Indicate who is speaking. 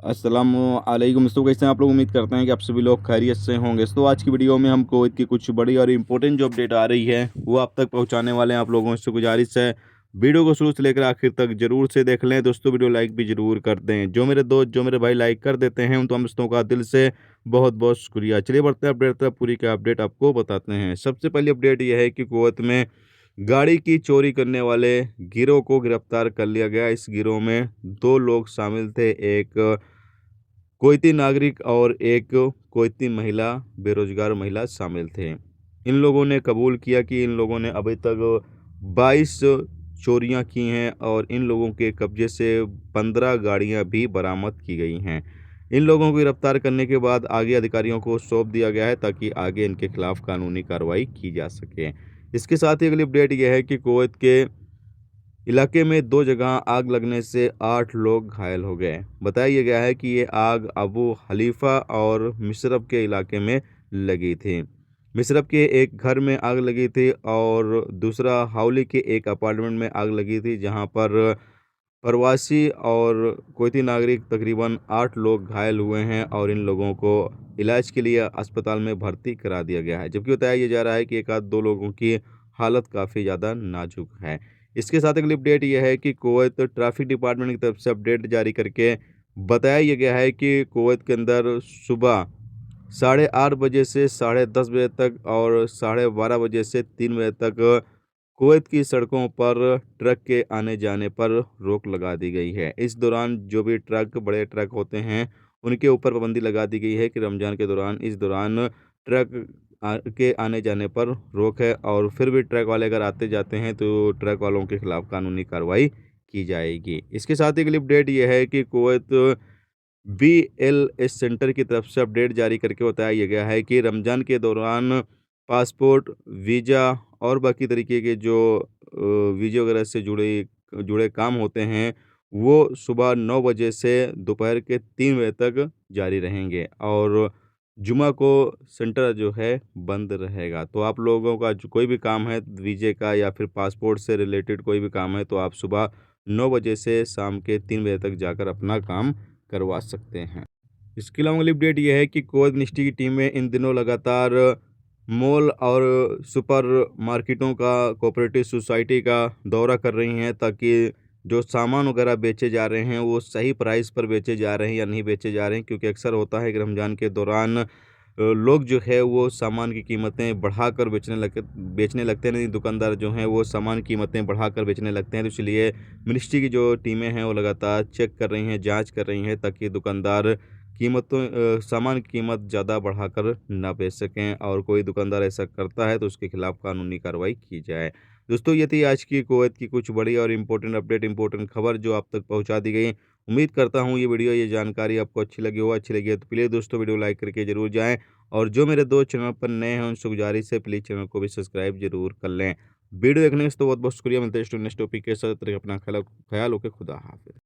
Speaker 1: अस्सलामुअलैकुम। तो कैसे हैं आप लोग? उम्मीद करते हैं कि आप सभी लोग खैरियत से होंगे। तो आज की वीडियो में हम कुवैत की कुछ बड़ी और इम्पोर्टेंट जो अपडेट आ रही है वो आप तक पहुंचाने वाले हैं। आप लोगों से गुजारिश है, वीडियो को शुरू से लेकर आखिर तक जरूर से देख लें। दोस्तों वीडियो लाइक भी जरूर कर दें। जो मेरे दोस्त जो मेरे भाई लाइक कर देते हैं उन तमाम दोस्तों का दिल से बहुत बहुत शुक्रिया। चलिए बढ़ते हैं अपडेट तक, पूरी का अपडेट आपको बताते हैं। सबसे पहली अपडेट यह है कि कुवैत में गाड़ी की चोरी करने वाले गिरोह को गिरफ्तार कर लिया गया। इस गिरोह में 2 लोग शामिल थे, एक कुवैती नागरिक और एक कुवैती महिला, बेरोजगार महिला शामिल थे। इन लोगों ने कबूल किया कि इन लोगों ने अभी तक 22 चोरियां की हैं और इन लोगों के कब्जे से 15 गाड़ियां भी बरामद की गई हैं। इन लोगों को गिरफ्तार करने के बाद आगे अधिकारियों को सौंप दिया गया है ताकि आगे इनके खिलाफ कानूनी कार्रवाई की जा सके। इसके साथ ही अगली अपडेट यह है कि कुवैत के इलाके में 2 जगह आग लगने से 8 लोग घायल हो गए। बताया गया है कि ये आग अबू हलीफा और मिशरब के इलाके में लगी थी। मिशरब के एक घर में आग लगी थी और दूसरा हावली के एक अपार्टमेंट में आग लगी थी, जहां पर प्रवासी और कुवैती नागरिक तकरीबन 8 लोग घायल हुए हैं और इन लोगों को इलाज के लिए अस्पताल में भर्ती करा दिया गया है। जबकि बताया ये जा रहा है कि एक आध 2 लोगों की हालत काफ़ी ज़्यादा नाजुक है। इसके साथ अगली अपडेट ये है कि कुवैत ट्रैफिक डिपार्टमेंट की तरफ से अपडेट जारी करके बताया ये गया है कि कुवैत के अंदर सुबह 8:30 बजे से 10:30 बजे तक और 12:30 बजे से 3 बजे तक कुवैत की सड़कों पर ट्रक के आने जाने पर रोक लगा दी गई है। इस दौरान जो भी ट्रक, बड़े ट्रक होते हैं, उनके ऊपर पाबंदी लगा दी गई है कि रमज़ान के दौरान इस दौरान ट्रक के आने जाने पर रोक है और फिर भी ट्रक वाले अगर आते जाते हैं तो ट्रक वालों के खिलाफ कानूनी कार्रवाई की जाएगी। इसके साथ ही अगली अपडेट ये है कि कुवैत बीएलएस सेंटर की तरफ से अपडेट जारी करके बताया गया है कि रमज़ान के दौरान पासपोर्ट, वीज़ा और बाकी तरीके के जो वीज़ा वगैरह से जुड़े जुड़े काम होते हैं, वो सुबह 9 बजे से दोपहर के 3 बजे तक जारी रहेंगे और जुमा को सेंटर जो है बंद रहेगा। तो आप लोगों का जो कोई भी काम है वीज़े का या फिर पासपोर्ट से रिलेटेड कोई भी काम है, तो आप सुबह 9 बजे से शाम के 3 बजे तक जाकर अपना काम करवा सकते हैं। इसके अलावा अगली अपडेट ये है कि कुवैत मिनिस्ट्री की टीमें इन दिनों लगातार मॉल और सुपर मार्केटों का, कोऑपरेटिव सोसाइटी का दौरा कर रही हैं ताकि जो सामान वगैरह बेचे जा रहे हैं वो सही प्राइस पर बेचे जा रहे हैं या नहीं बेचे जा रहे हैं। क्योंकि अक्सर होता है कि रमज़ान के दौरान लोग जो है वो सामान की कीमतें बढ़ाकर बेचने लगते हैं। नहीं, दुकानदार जो हैं वो सामान की कीमतें बढ़ाकर बेचने लगते हैं। तो इसलिए मिनिस्ट्री की जो टीमें हैं वो लगातार चेक कर रही हैं, जांच कर रही हैं ताकि दुकानदार सामान की कीमत ज़्यादा बढ़ाकर ना बेच सकें और कोई दुकानदार ऐसा करता है तो उसके खिलाफ कानूनी कार्रवाई की जाए। दोस्तों ये थी आज की कुवैत की कुछ बड़ी और इम्पोर्टेंट अपडेट, इम्पोर्टेंट खबर जो आप तक पहुंचा दी गई। उम्मीद करता हूं ये वीडियो, ये जानकारी आपको अच्छी लगी हो। अच्छी लगी है तो प्लीज़ दोस्तों वीडियो लाइक करके ज़रूर जाएँ और जो मेरे दोस्त चैनल पर नए हैं उनसे गुजारिश है प्लीज़ चैनल को भी सब्सक्राइब ज़रूर कर लें। वीडियो देखने से तो बहुत बहुत शुक्रिया। मिलते हैं नेक्स्ट टॉपिक के साथ। अपना ख्याल रखें। खुदा हाफिज़।